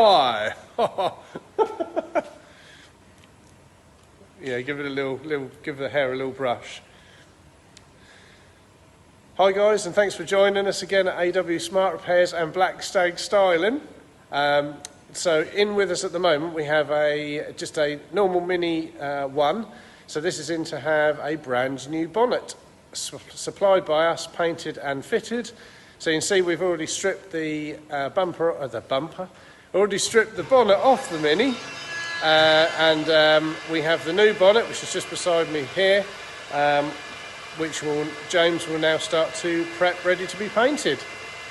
Hi. Yeah, give it a give the hair a little brush. Hi guys, and thanks for joining us again at AW Smart Repairs and Black Stag Styling. So in with us at the moment we have just a normal mini one. So this is in to have a brand new bonnet supplied by us, painted and fitted. So you can see we've already stripped the already stripped the bonnet off the Mini, and we have the new bonnet, which is just beside me here, which James will now start to prep, ready to be painted.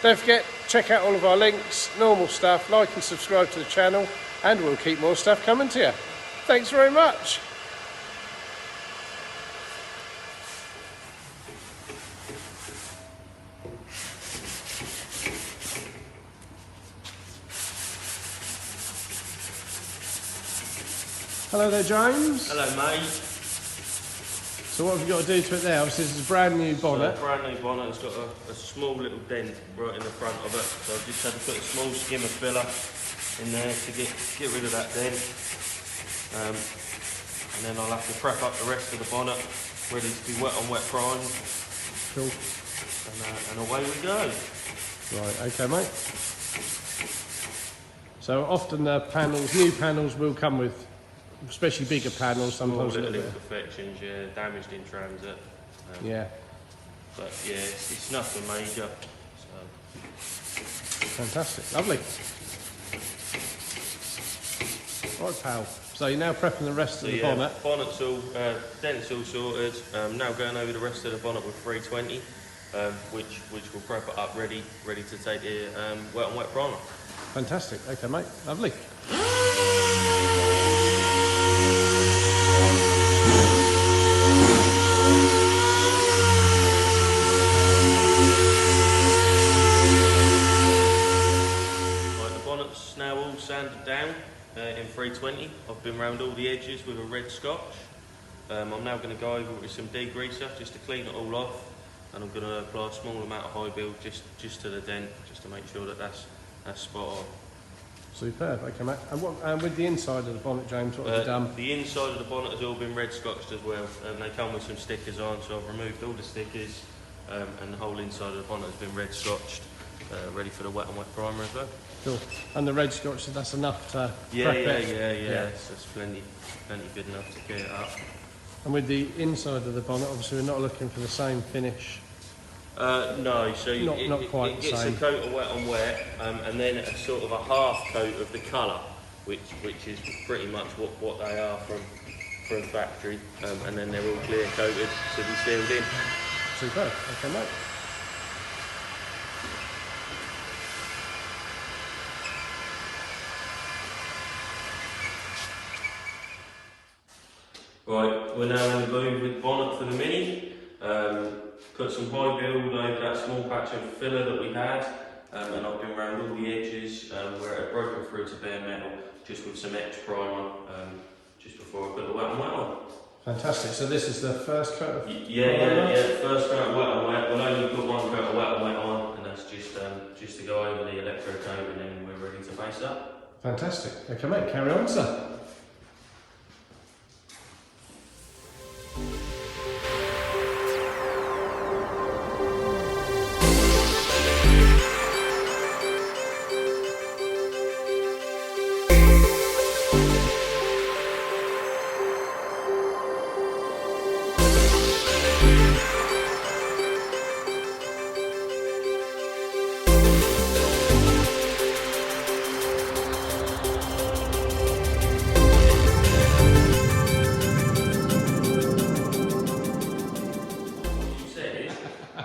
Don't forget, check out all of our links, normal stuff, like and subscribe to the channel, and we'll keep more stuff coming to you. Thanks very much. Hello there, James. Hello, mate. So what have you got to do to it there? Obviously this is a brand new bonnet. So a brand new bonnet. It's got a small little dent right in the front of it. So I've just had to put a small skimmer filler in there to get rid of that dent. And then I'll have to prep up the rest of the bonnet, ready to be wet on wet primed. Cool. And away we go. Right, okay, mate. So often the new panels will come with, especially bigger panels, sometimes little imperfections, yeah, damaged in transit. Yeah. But yeah, it's nothing major. So. Fantastic, lovely. Right, pal. So you're now prepping the rest of the bonnet. Bonnet's all, dent's all sorted. Now going over the rest of the bonnet with 320, which will prep it up ready to take the wet and wet primer. Fantastic. Okay, mate. Lovely. Now all sanded down in 320. I've been round all the edges with a red scotch. I'm now going to go over with some degreaser just to clean it all off, and I'm going to apply a small amount of high build just to the dent, just to make sure that that's spot on. Superb. Okay, mate. And with the inside of the bonnet, James, what have you done? The inside of the bonnet has all been red scotched as well, and they come with some stickers on, so I've removed all the stickers, and the whole inside of the bonnet has been red scotched, ready for the wet and wet primer as well. Cool. And the red scotch, that's enough to prep it? Yeah. That's plenty good enough to get it up. And with the inside of the bonnet, obviously we're not looking for the same finish. No, so not quite it the gets same. a coat of wet on wet, and then a sort of a half coat of the colour, which is pretty much what they are from factory, and then they're all clear coated to be sealed in. Superb. Okay, mate. Right, we're now in the mood with bonnet for the Mini. Put some high build over that small patch of filler that we had, and I've been around all the edges where it had broken through to bare metal, just with some etch primer, just before I put the wet and wet on. Fantastic. So this is the first coat of Yeah. First coat of wet and wet. We'll only put one coat of wet and wet on, and that's just to go over the electro coat, and then we're ready to base up. Fantastic. Okay, mate. Carry on, sir.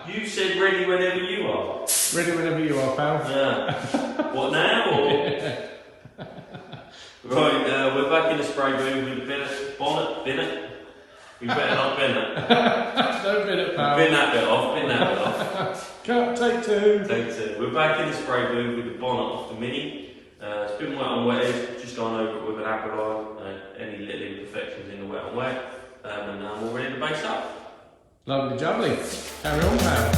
You said ready whenever you are. Ready whenever you are, pal. Yeah. What now? Or? Right, we're back in the spray room with a bit of bonnet, bin it. We better not bin it. Don't bin it, pal. Bin that bit off, Cut, take two. Take two. We're back in the spray room with the bonnet off the Mini. It's been wet and wetted, just gone over it with an alkaline, any little imperfections in the wet and wet, and now we're ready to base up. Lovely jubbly. Carry on, pal.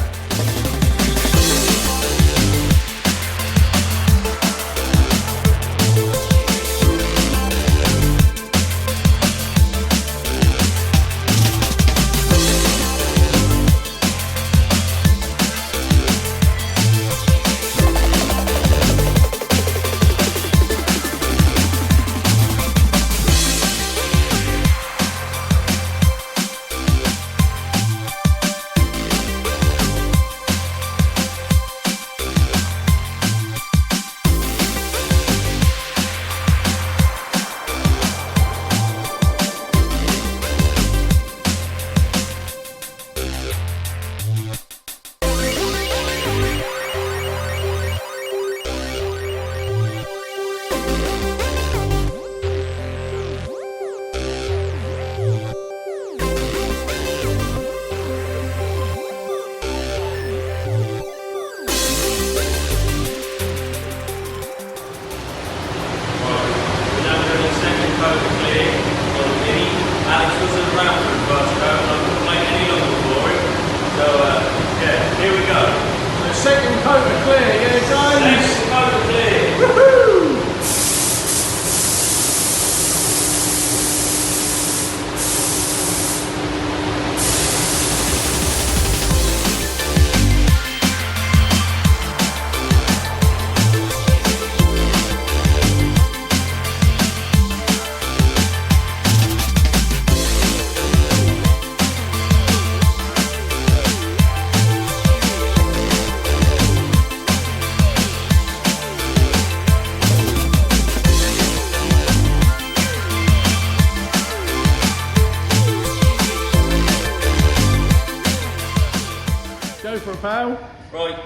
pal. Right,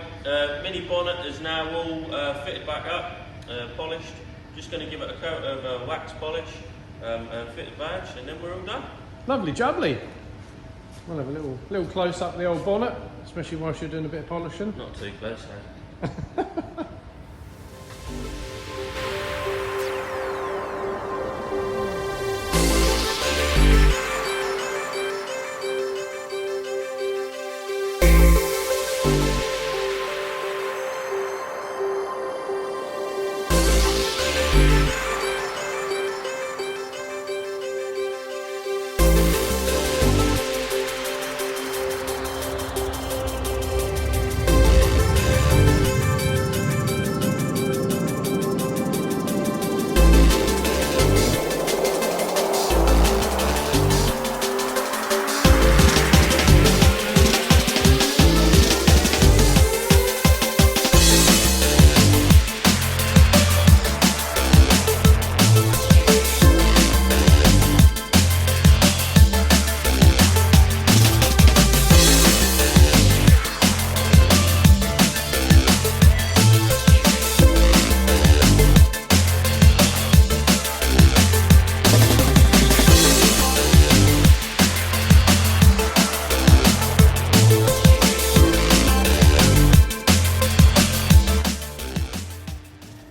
mini bonnet is now all fitted back up, polished. Just going to give it a coat of wax polish, and fit the badge, and then we're all done. Lovely jubbly. We'll have a little close up of the old bonnet, especially whilst you're doing a bit of polishing. Not too close, eh?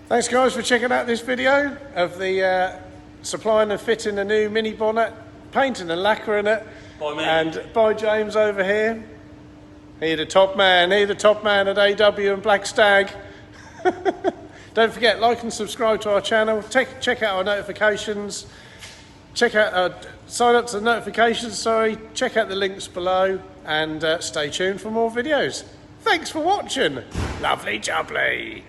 Thanks guys for checking out this video of the supplying and fitting the new mini bonnet, painting and lacquering it. By me. And by James over here. He the top man at AW and Black Stag. Don't forget, like and subscribe to our channel. Check out our notifications. Sign up to the notifications, check out the links below, and stay tuned for more videos. Thanks for watching. Lovely jubbly.